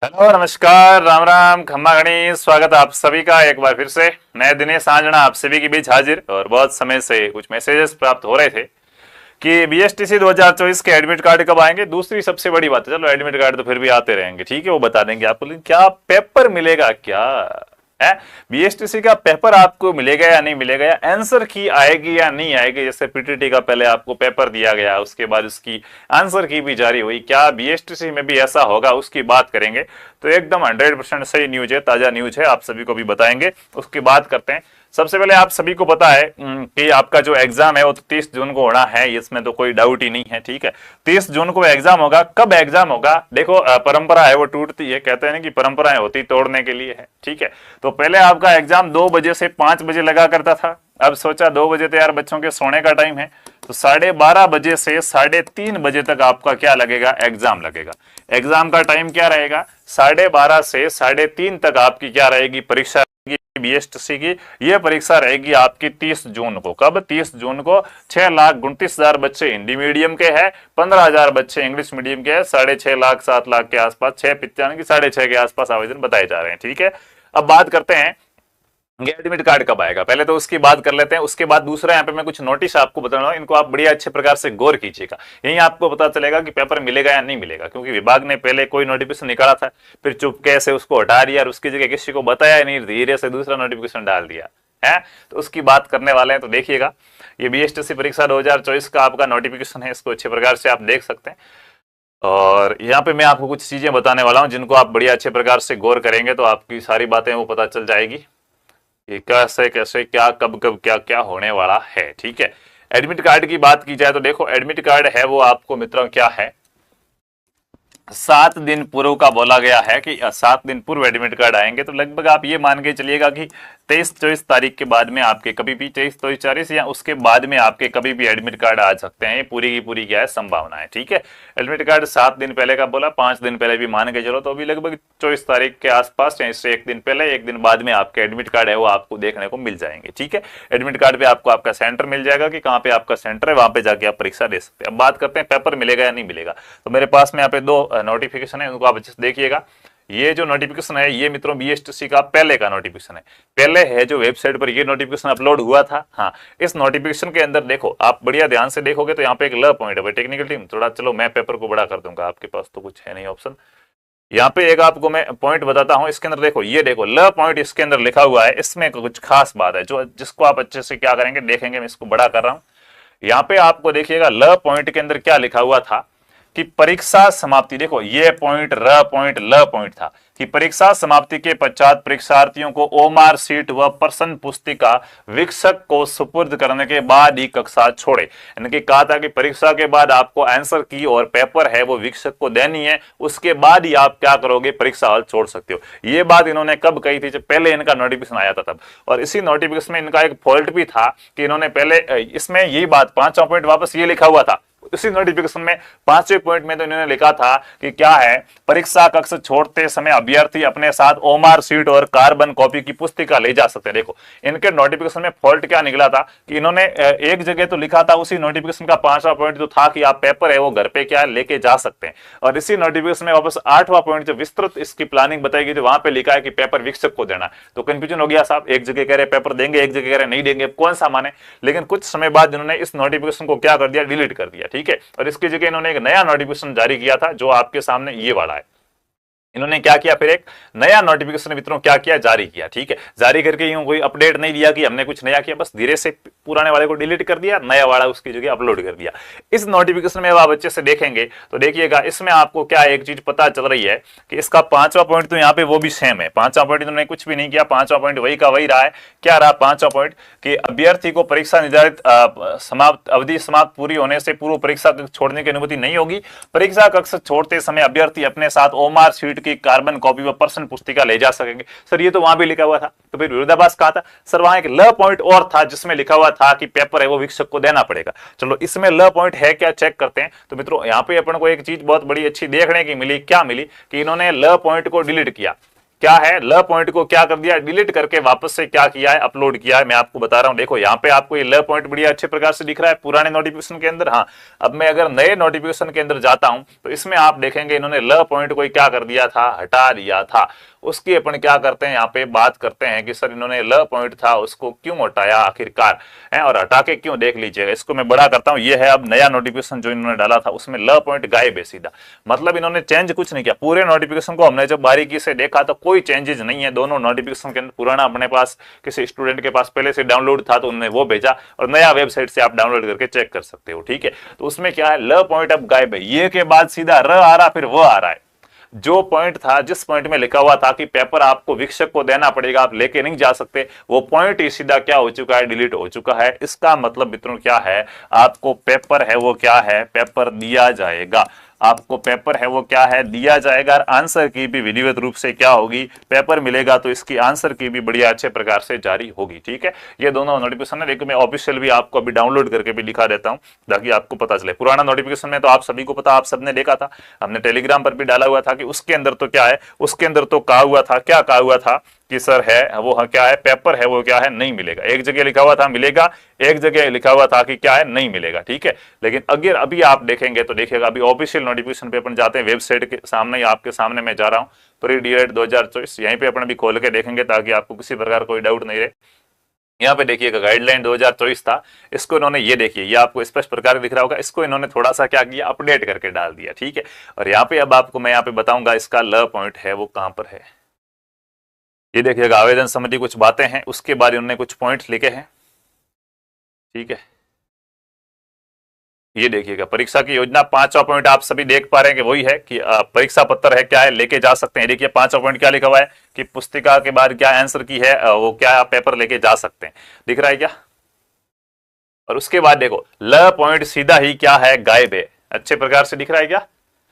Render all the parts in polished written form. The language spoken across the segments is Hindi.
हेलो नमस्कार राम राम खम्मा गणेश। स्वागत है आप सभी का एक बार फिर से। मैं दिनेश आंजना आप सभी के बीच हाजिर। और बहुत समय से कुछ मैसेजेस प्राप्त हो रहे थे कि बीएसटीसी 2024 के एडमिट कार्ड कब आएंगे। दूसरी सबसे बड़ी बात है, चलो एडमिट कार्ड तो फिर भी आते रहेंगे, ठीक है, वो बता देंगे आपको, लेकिन क्या पेपर मिलेगा क्या है? बीएसटीसी का पेपर आपको मिलेगा या नहीं मिलेगा, या आंसर की आएगी या नहीं आएगी। जैसे पीटीटी का पहले आपको पेपर दिया गया, उसके बाद उसकी आंसर की भी जारी हुई, क्या बीएसटीसी में भी ऐसा होगा, उसकी बात करेंगे। तो एकदम 100% सही न्यूज है, ताजा न्यूज है, आप सभी को भी बताएंगे। उसकी बात करते हैं। सबसे पहले आप सभी को पता है कि आपका जो एग्जाम है वो 30 जून को होना है, इसमें तो कोई डाउट ही नहीं है, ठीक है। 30 जून को एग्जाम होगा। कब एग्जाम होगा? देखो, परंपरा है वो टूटती है, कहते हैं ना कि परंपराएं होती तोड़ने के लिए है, ठीक है। तो पहले आपका एग्जाम 2 बजे से 5 बजे लगा करता था। अब सोचा 2 बजे तो यार बच्चों के सोने का टाइम है, तो 12:30 बजे से 3:30 बजे तक आपका क्या लगेगा? एग्जाम लगेगा। एग्जाम का टाइम क्या रहेगा? 12:30 से 3:30 तक आपकी क्या रहेगी? परीक्षा बीएसटीसी की। यह परीक्षा रहेगी आपकी 30 जून को। कब? 30 जून को। 6,29,000 बच्चे हिंदी मीडियम के हैं, 15,000 बच्चे इंग्लिश मीडियम के हैं। 6.5 लाख 7 लाख के आसपास, 6.95 की 6.5 के आसपास आवेदन बताए जा रहे हैं, ठीक है। अब बात करते हैं एडमिट कार्ड कब आएगा, पहले तो उसकी बात कर लेते हैं। उसके बाद दूसरा यहाँ पे मैं कुछ नोटिस आपको बता रहा हूँ, इनको आप बढ़िया अच्छे प्रकार से गौर कीजिएगा। यही आपको पता चलेगा कि पेपर मिलेगा या नहीं मिलेगा, क्योंकि विभाग ने पहले कोई नोटिफिकेशन निकाला था, फिर चुपके से उसको हटा दिया और उसकी जगह किसी को बताया नहीं, धीरे से दूसरा नोटिफिकेशन डाल दिया है। तो उसकी बात करने वाले हैं, तो देखिएगा। ये बीएसटीसी परीक्षा 2024 का आपका नोटिफिकेशन है, इसको अच्छे प्रकार से आप देख सकते हैं। और यहाँ पे मैं आपको कुछ चीजें बताने वाला हूँ, जिनको आप बढ़िया अच्छे प्रकार से गौर करेंगे तो आपकी सारी बातें वो पता चल जाएगी कि कैसे कैसे क्या कब कब क्या क्या होने वाला है, ठीक है। एडमिट कार्ड की बात की जाए तो देखो, एडमिट कार्ड है वो आपको मित्रों क्या है, 7 दिन पूर्व का बोला गया है कि 7 दिन पूर्व एडमिट कार्ड आएंगे। तो लगभग आप ये मान के चलिएगा कि 23-24 तारीख के बाद में आपके कभी भी 23-24 या उसके बाद में आपके कभी भी एडमिट कार्ड आ सकते हैं। पूरी की पूरी क्या है, संभावना है, ठीक है। एडमिट कार्ड 7 दिन पहले का बोला, 5 दिन पहले भी मान के चलो, तो अभी लगभग 24 तारीख के आसपास या इससे 1 दिन पहले 1 दिन बाद में आपके एडमिट कार्ड है वो आपको देखने को मिल जाएंगे, ठीक है। एडमिट कार्ड पे आपको आपका सेंटर मिल जाएगा कि कहाँ पे आपका सेंटर है, वहां पे जाके आप परीक्षा दे सकते हैं। अब बात करते हैं पेपर मिलेगा या नहीं मिलेगा। तो मेरे पास में यहाँ पे 2 नोटिफिकेशन है, उनको आप अच्छे से देखिएगा। ये जो नोटिफिकेशन है ये मित्रों बीएसटीसी का पहले का नोटिफिकेशन है, पहले है जो वेबसाइट पर ये नोटिफिकेशन अपलोड हुआ था। हाँ, इस नोटिफिकेशन के अंदर देखो, आप बढ़िया ध्यान से देखोगे तो यहाँ पे एक ल पॉइंट है। टेक्निकल टीम थोड़ा, चलो मैं पेपर को बड़ा कर दूंगा, आपके पास तो कुछ है नहीं ऑप्शन। यहाँ पे एक आपको मैं पॉइंट बताता हूँ, इसके अंदर देखो, ये देखो ल पॉइंट इसके अंदर लिखा हुआ है। इसमें कुछ खास बात है जो जिसको आप अच्छे से क्या करेंगे देखेंगे। मैं इसको बड़ा कर रहा हूँ। यहाँ पे आपको देखिएगा ल पॉइंट के अंदर क्या लिखा हुआ था कि परीक्षा समाप्ति, देखो ये पॉइंट र पॉइंट ल पॉइंट था कि परीक्षा समाप्ति के पश्चात परीक्षार्थियों को ओमार सीट व प्रश्न पुस्तिका वीक्षक को सुपुर्द करने के बाद ही कक्षा छोड़े। इनके कहा था कि परीक्षा के बाद आपको आंसर की और पेपर है वो वीक्षक को देनी है, उसके बाद ही आप क्या करोगे, परीक्षा हॉल छोड़ सकते हो। ये बात इन्होंने कब कही थी? जब पहले इनका नोटिफिकेशन आया था तब। और इसी नोटिफिकेशन में इनका एक फॉल्ट भी था कि इन्होंने पहले इसमें यही बात 5वां पॉइंट वापस ये लिखा हुआ था। इसी नोटिफिकेशन में 5वें पॉइंट में तो इन्होंने लिखा था कि क्या है, परीक्षा कक्ष छोड़ते समय अभ्यर्थी अपने साथ ओमार सीट और कार्बन कॉपी की पुस्तिका ले जा सकते हैं। देखो, इनके नोटिफिकेशन में फॉल्ट क्या निकला था कि इन्होंने एक जगह तो लिखा था, उसी नोटिफिकेशन का 5वां पॉइंट जो था कि आप पेपर है वो घर पे क्या लेके जा सकते हैं, और इसी नोटिफिकेशन में वापस 8वां पॉइंट जो विस्तृत इसकी प्लानिंग बताई गई थी वहां पे लिखा है कि पेपर वीक्षक को देना। तो कंफ्यूजन हो गया साहब, एक जगह कह रहे पेपर देंगे, एक जगह कह रहे नहीं देंगे, कौन सा माने। लेकिन कुछ समय बाद इन्होंने इस नोटिफिकेशन को क्या कर दिया, डिलीट कर दिया, ठीक है। और इसकी जगह इन्होंने एक नया नोटिफिकेशन जारी किया था जो आपके सामने ये वाला है। इन्होंने क्या किया, फिर एक नया नोटिफिकेशन मित्रों क्या किया, जारी किया, ठीक है। जारी करके यूं कोई अपडेट नहीं दिया कि हमने कुछ नया किया, बस धीरे से पुराने वाले को डिलीट कर दिया, नया वाला उसकी जगह अपलोड कर दिया। इस नोटिफिकेशन में आप अच्छे से देखेंगे तो देखिएगा, इसमें आपको क्या एक चीज पता चल रही है कि इसका 5वां पॉइंट तो यहाँ पे वो भी सेम है। 5वां पॉइंट इन्होंने कुछ भी नहीं किया, 5वां पॉइंट वही का वही रहा है। क्या रहा 5वां पॉइंट कि अभ्यर्थी को परीक्षा निर्धारित अवधि समाप्त पूरी होने से पूर्व परीक्षा कक्ष छोड़ने की अनुमति नहीं होगी। परीक्षा कक्ष छोड़ते समय अभ्यर्थी अपने साथ ओमार सीट की कार्बन कॉपी व प्रश्न पुस्तिका ले जा सकेंगे। सर ये तो वहां भी लिखा हुआ था, तो फिर विरोधाभास कहा था। सर वहां एक ल पॉइंट और था जिसमें लिखा हुआ था कि पेपर है वो वीक्षक को देना पड़ेगा। चलो इसमें ल पॉइंट है क्या, चेक करते हैं। तो मित्रों यहाँ पे अपन को एक चीज बहुत बड़ी अच्छी देखने की मिली, क्या मिली कि इन्होंने ल पॉइंट को डिलीट किया। क्या है, ल पॉइंट को क्या कर दिया, डिलीट करके वापस से क्या किया है, अपलोड किया है। मैं आपको बता रहा हूं, देखो यहाँ पे आपको ये ल पॉइंट बढ़िया अच्छे प्रकार से दिख रहा है पुराने नोटिफिकेशन के अंदर। हाँ, अब मैं अगर नए नोटिफिकेशन के अंदर जाता हूं तो इसमें आप देखेंगे इन्होंने ल पॉइंट को क्या कर दिया था, हटा दिया था। उसकी अपन क्या करते हैं, यहाँ पे बात करते हैं कि सर इन्होंने ल पॉइंट था उसको क्यों हटाया आखिरकार है, और हटा के क्यों, देख लीजिएगा। इसको मैं बड़ा करता हूँ, ये है अब नया नोटिफिकेशन जो इन्होंने डाला था, उसमें ल पॉइंट गायब है सीधा। मतलब इन्होंने चेंज कुछ नहीं किया, पूरे नोटिफिकेशन को हमने जब बारीकी से देखा तो कोई चेंजेस नहीं है दोनों नोटिफिकेशन के अंदर। पुराना अपने पास किसी स्टूडेंट के पास पहले से डाउनलोड था तो उन्होंने वो भेजा, और नया वेबसाइट से आप डाउनलोड करके चेक कर सकते हो, ठीक है। तो उसमें क्या है, ल पॉइंट अब गायब है, ये के बाद सीधा र आ रहा, फिर वो आ रहा है। जो पॉइंट था, जिस पॉइंट में लिखा हुआ था कि पेपर आपको विक्षक को देना पड़ेगा, आप लेके नहीं जा सकते, वो पॉइंट ही सीधा क्या हो चुका है, डिलीट हो चुका है। इसका मतलब मित्रों क्या है, आपको पेपर है वो क्या है, पेपर दिया जाएगा। आपको पेपर है वो क्या है, दिया जाएगा। आंसर की भी विधिवत रूप से क्या होगी, पेपर मिलेगा, तो इसकी आंसर की भी बढ़िया अच्छे प्रकार से जारी होगी, ठीक है। ये दोनों नोटिफिकेशन है, लेकिन मैं ऑफिशियल भी आपको अभी डाउनलोड करके भी दिखा देता हूं ताकि आपको पता चले। पुराना नोटिफिकेशन में तो आप सभी को पता, आप सबने देखा था, हमने टेलीग्राम पर भी डाला हुआ था कि उसके अंदर तो क्या है, उसके अंदर तो कहा हुआ था, क्या कहा हुआ था कि सर है वो क्या है, पेपर है वो क्या है, नहीं मिलेगा। एक जगह लिखा हुआ था मिलेगा, एक जगह लिखा हुआ था कि क्या है, नहीं मिलेगा, ठीक है। लेकिन अगर अभी आप देखेंगे तो देखिएगा, अभी ऑफिशियल नोटिफिकेशन पे अपन जाते हैं, वेबसाइट के सामने ही आपके सामने मैं जा रहा हूं, प्री डीएड 2024, यहीं पे अपन अभी खोल के देखेंगे ताकि आपको किसी प्रकार कोई डाउट नहीं रहे। यहाँ पे देखिएगा गाइडलाइन 2024 था, इसको इन्होंने, ये देखिए, ये आपको स्पष्ट प्रकार दिख रहा होगा, इसको इन्होंने थोड़ा सा क्या किया, अपडेट करके डाल दिया, ठीक है। और यहाँ पे अब आपको मैं यहाँ पे बताऊंगा इसका ल पॉइंट है वो कहां पर है। ये देखिएगा, आवेदन संबंधी कुछ बातें हैं, उसके बाद इन्होंने कुछ पॉइंट्स लिखे हैं, ठीक है। ये देखिएगा, परीक्षा की योजना, 5वां पॉइंट आप सभी देख पा रहे हैं कि वही है कि परीक्षा पत्र है क्या है, लेके जा सकते हैं। देखिए 5वां पॉइंट क्या लिखा हुआ है कि पुस्तिका के बाद क्या आंसर की है, वो क्या आप पेपर लेके जा सकते हैं, दिख रहा है क्या। और उसके बाद देखो, ल पॉइंट सीधा ही क्या है, गायब है, अच्छे प्रकार से दिख रहा है क्या।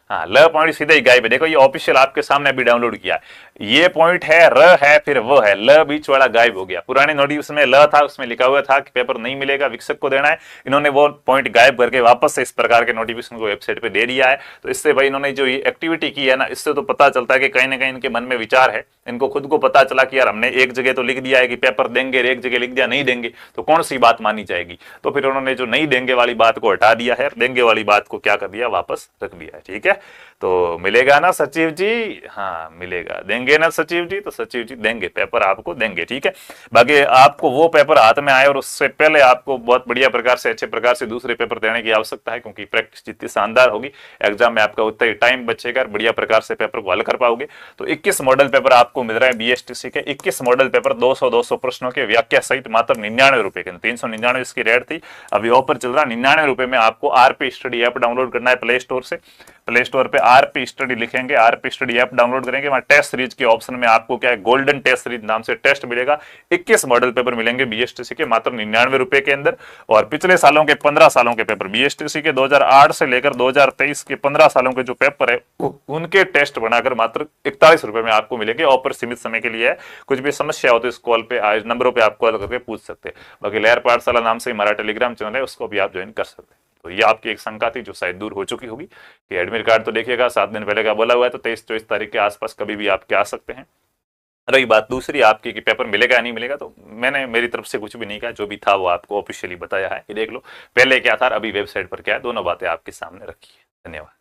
हाँ, ल पॉइंट सीधा ही गायब है, देखो ये ऑफिशियल आपके सामने अभी डाउनलोड किया है। ये पॉइंट है, र है, फिर वो है, ल बीच वाला गायब हो गया। पुराने नोटिस में ल था, उसमें लिखा हुआ था कि पेपर नहीं मिलेगा, विक्षक को देना है, इन्होंने वो पॉइंट गायब करके वापस से इस प्रकार के नोटिफिकेशन को वेबसाइट पे दे दिया है। तो इससे भाई इन्होंने जो ये एक्टिविटी की है ना, इससे तो पता चलता है कि कहीं ना कहीं इनके मन में विचार है, इनको खुद को पता चला कि यार हमने एक जगह तो लिख दिया है कि पेपर देंगे, एक जगह लिख दिया नहीं देंगे, तो कौन सी बात मानी जाएगी। तो फिर उन्होंने जो नहीं देंगे वाली बात को हटा दिया है, देंगे वाली बात को क्या कर दिया, वापस रख दिया है, ठीक है। तो मिलेगा ना सचिव जी, हाँ मिलेगा, देंगे ना सचिव जी, तो सचिव जी देंगे, पेपर आपको देंगे, ठीक है। बाकी आपको वो पेपर हाथ में आए और उससे पहले आपको बहुत बढ़िया प्रकार से, अच्छे प्रकार से दूसरे पेपर देने की आवश्यकता है, क्योंकि प्रैक्टिस जितनी शानदार होगी एग्जाम में आपका उतना ही टाइम बचेगा, बढ़िया प्रकार से पेपर को हल कर पाओगे। तो 21 मॉडल पेपर आपको मिल रहा है बीएसटीसी के, 21 मॉडल पेपर 200 प्रश्नों के व्याख्या सहित मात्र 99 रुपए के, 399 इसकी रेट थी, अभी ऑफर चल रहा है। 99 रुपए में आपको आरपी स्टडी ऐप डाउनलोड करना है प्ले स्टोर से। प्ले स्टोर पे आरपी स्टडी लिखेंगे, आरपी स्टडी ऐप डाउनलोड करेंगे, वहां टेस्ट सीरीज के ऑप्शन में आपको क्या है, गोल्डन टेस्ट सीरीज नाम से टेस्ट मिलेगा। 21 मॉडल पेपर मिलेंगे बीएसटीसी के मात्र 99 रुपए के अंदर। और पिछले सालों के 15 सालों के पेपर बीएसटीसी के 2008 से लेकर 2023 के 15 सालों के जो पेपर है उनके टेस्ट बनाकर मात्र 41 रुपए में आपको मिलेंगे। ऑफर सीमित समय के लिए है, कुछ भी समस्या हो तो इस कॉल पे, आज नंबरों पे आप कॉल करके पूछ सकते हैं। बाकी लहर पाठशाला नाम से हमारा टेलीग्राम चैनल है, उसको भी आप ज्वाइन कर सकते हैं। तो ये आपकी एक शंका थी जो शायद दूर हो चुकी होगी कि एडमिट कार्ड तो देखिएगा 7 दिन पहले का बोला हुआ है, तो 23-24 तारीख के आसपास कभी भी आपके आ सकते हैं। रही बात दूसरी आपकी कि पेपर मिलेगा या नहीं मिलेगा, तो मैंने मेरी तरफ से कुछ भी नहीं कहा, जो भी था वो आपको ऑफिशियली बताया है कि देख लो पहले क्या था, अभी वेबसाइट पर क्या है, दोनों बातें आपके सामने रखी है। धन्यवाद।